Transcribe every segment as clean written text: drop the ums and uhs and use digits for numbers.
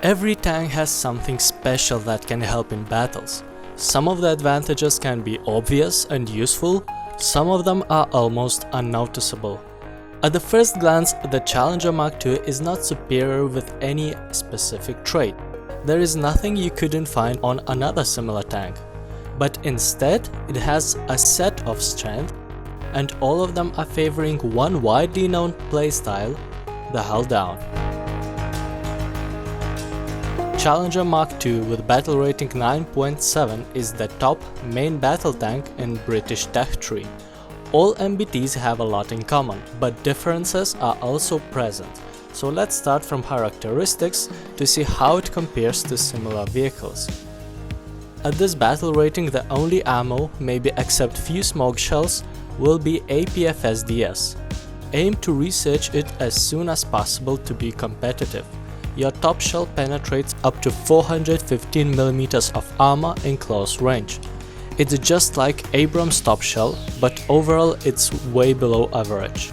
Every tank has something special that can help in battles. Some of the advantages can be obvious and useful, some of them are almost unnoticeable. At the first glance, the Challenger Mk.2 is not superior with any specific trait. There is nothing you couldn't find on another similar tank. But instead, it has a set of strengths, and all of them are favoring one widely known playstyle, the hull down. Challenger Mk.2 with battle rating 9.7 is the top main battle tank in British tech tree. All MBTs have a lot in common, but differences are also present. So let's start from characteristics to see how it compares to similar vehicles. At this battle rating, the only ammo, maybe except few smoke shells, will be APFSDS. Aim to research it as soon as possible to be competitive. Your top shell penetrates up to 415mm of armor in close range. It's just like Abrams top shell, but overall it's way below average.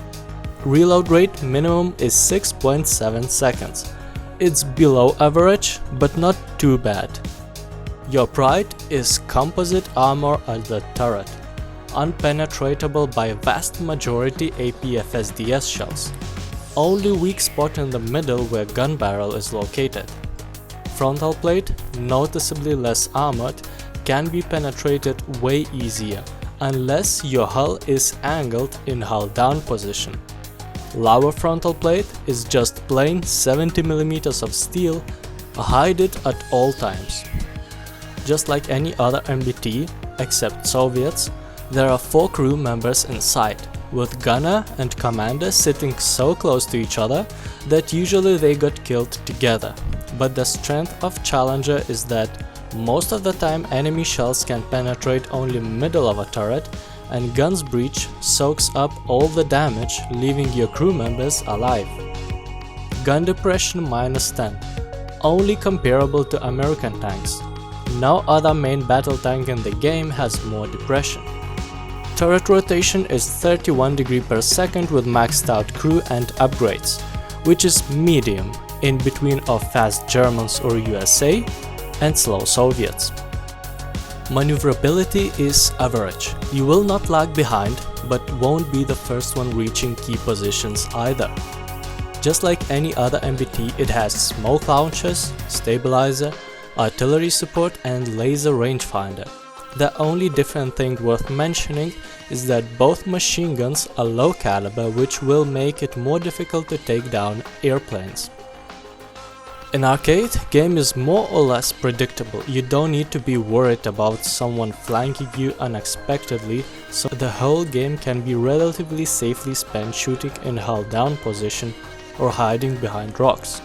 Reload rate minimum is 6.7 seconds. It's below average, but not too bad. Your pride is composite armor at the turret, unpenetratable by vast majority APFSDS shells. Only weak spot in the middle where gun barrel is located. Frontal plate, noticeably less armored, can be penetrated way easier, unless your hull is angled in hull down position. Lower frontal plate is just plain 70mm of steel, hide it at all times. Just like any other MBT, except Soviets, there are 4 crew members inside, with gunner and commander sitting so close to each other that usually they got killed together. But the strength of Challenger is that most of the time enemy shells can penetrate only middle of a turret, and gun's breach soaks up all the damage, leaving your crew members alive. Gun depression -10, only comparable to American tanks. No other main battle tank in the game has more depression. Turret rotation is 31 degrees per second with maxed out crew and upgrades, which is medium, in between of fast Germans or USA and slow Soviets. Maneuverability is average. You will not lag behind, but won't be the first one reaching key positions either. Just like any other MBT, it has smoke launchers, stabilizer, artillery support and laser rangefinder. The only different thing worth mentioning is that both machine guns are low caliber, which will make it more difficult to take down airplanes. In arcade, game is more or less predictable. You don't need to be worried about someone flanking you unexpectedly, so the whole game can be relatively safely spent shooting in hull down position or hiding behind rocks.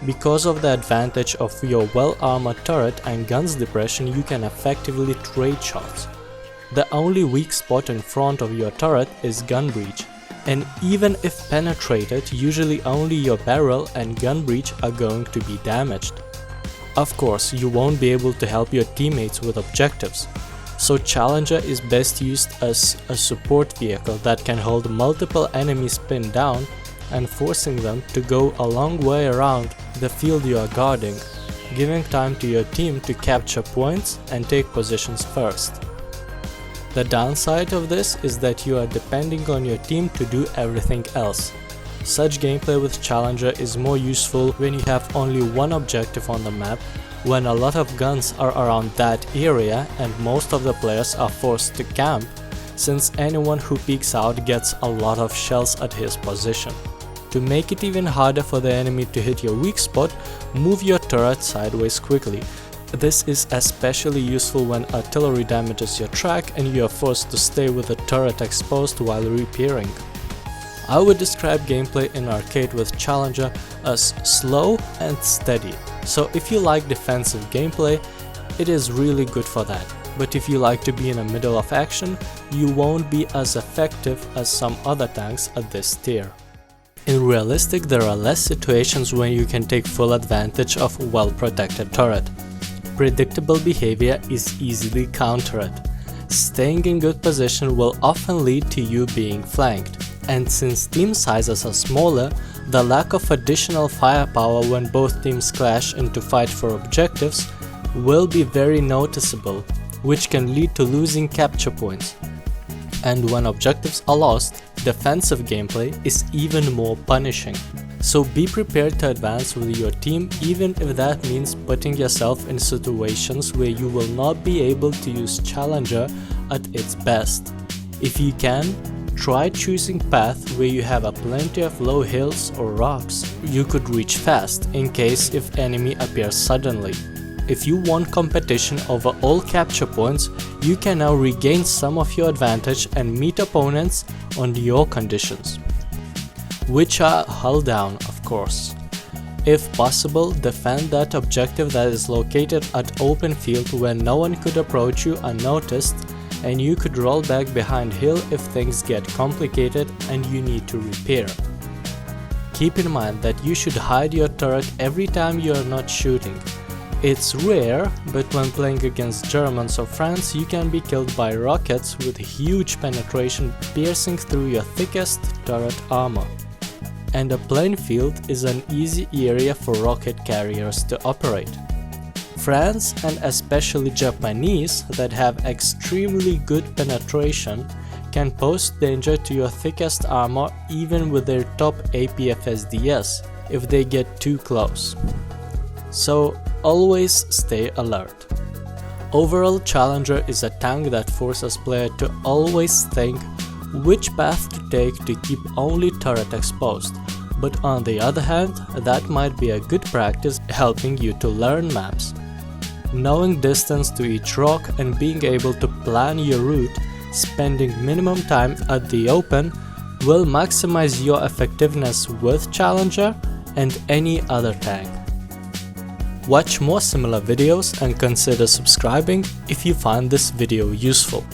Because of the advantage of your well-armored turret and guns depression, you can effectively trade shots. The only weak spot in front of your turret is gun breach, and even if penetrated, usually only your barrel and gun breach are going to be damaged. Of course, you won't be able to help your teammates with objectives, so Challenger is best used as a support vehicle that can hold multiple enemies pinned down and forcing them to go a long way around the field you are guarding, giving time to your team to capture points and take positions first. The downside of this is that you are depending on your team to do everything else. Such gameplay with Challenger is more useful when you have only one objective on the map, when a lot of guns are around that area and most of the players are forced to camp, since anyone who peeks out gets a lot of shells at his position. To make it even harder for the enemy to hit your weak spot, move your turret sideways quickly. This is especially useful when artillery damages your track and you are forced to stay with the turret exposed while repairing. I would describe gameplay in arcade with Challenger as slow and steady, so if you like defensive gameplay, it is really good for that. But if you like to be in the middle of action, you won't be as effective as some other tanks at this tier. In realistic, there are less situations when you can take full advantage of a well-protected turret. Predictable behavior is easily countered. Staying in good position will often lead to you being flanked, and since team sizes are smaller, The lack of additional firepower when both teams clash into fight for objectives will be very noticeable, which can lead to losing capture points. And when objectives are lost, defensive gameplay is even more punishing. So be prepared to advance with your team, even if that means putting yourself in situations where you will not be able to use Challenger at its best. If you can, try choosing path where you have a plenty of low hills or rocks you could reach fast in case if enemy appears suddenly. If you want competition over all capture points, you can now regain some of your advantage and meet opponents on your conditions, which are hull down, of course. If possible, defend that objective that is located at open field where no one could approach you unnoticed, and you could roll back behind hill if things get complicated and you need to repair. Keep in mind that you should hide your turret every time you are not shooting. It's rare, but when playing against Germans or France, you can be killed by rockets with huge penetration piercing through your thickest turret armor. And a plain field is an easy area for rocket carriers to operate. France, and especially Japanese that have extremely good penetration, can pose danger to your thickest armor even with their top APFSDS if they get too close. So always stay alert. Overall, Challenger is a tank that forces players to always think which path to take to keep only turret exposed, but on the other hand, that might be a good practice helping you to learn maps. Knowing distance to each rock and being able to plan your route, spending minimum time at the open, will maximize your effectiveness with Challenger and any other tank. Watch more similar videos and consider subscribing if you find this video useful.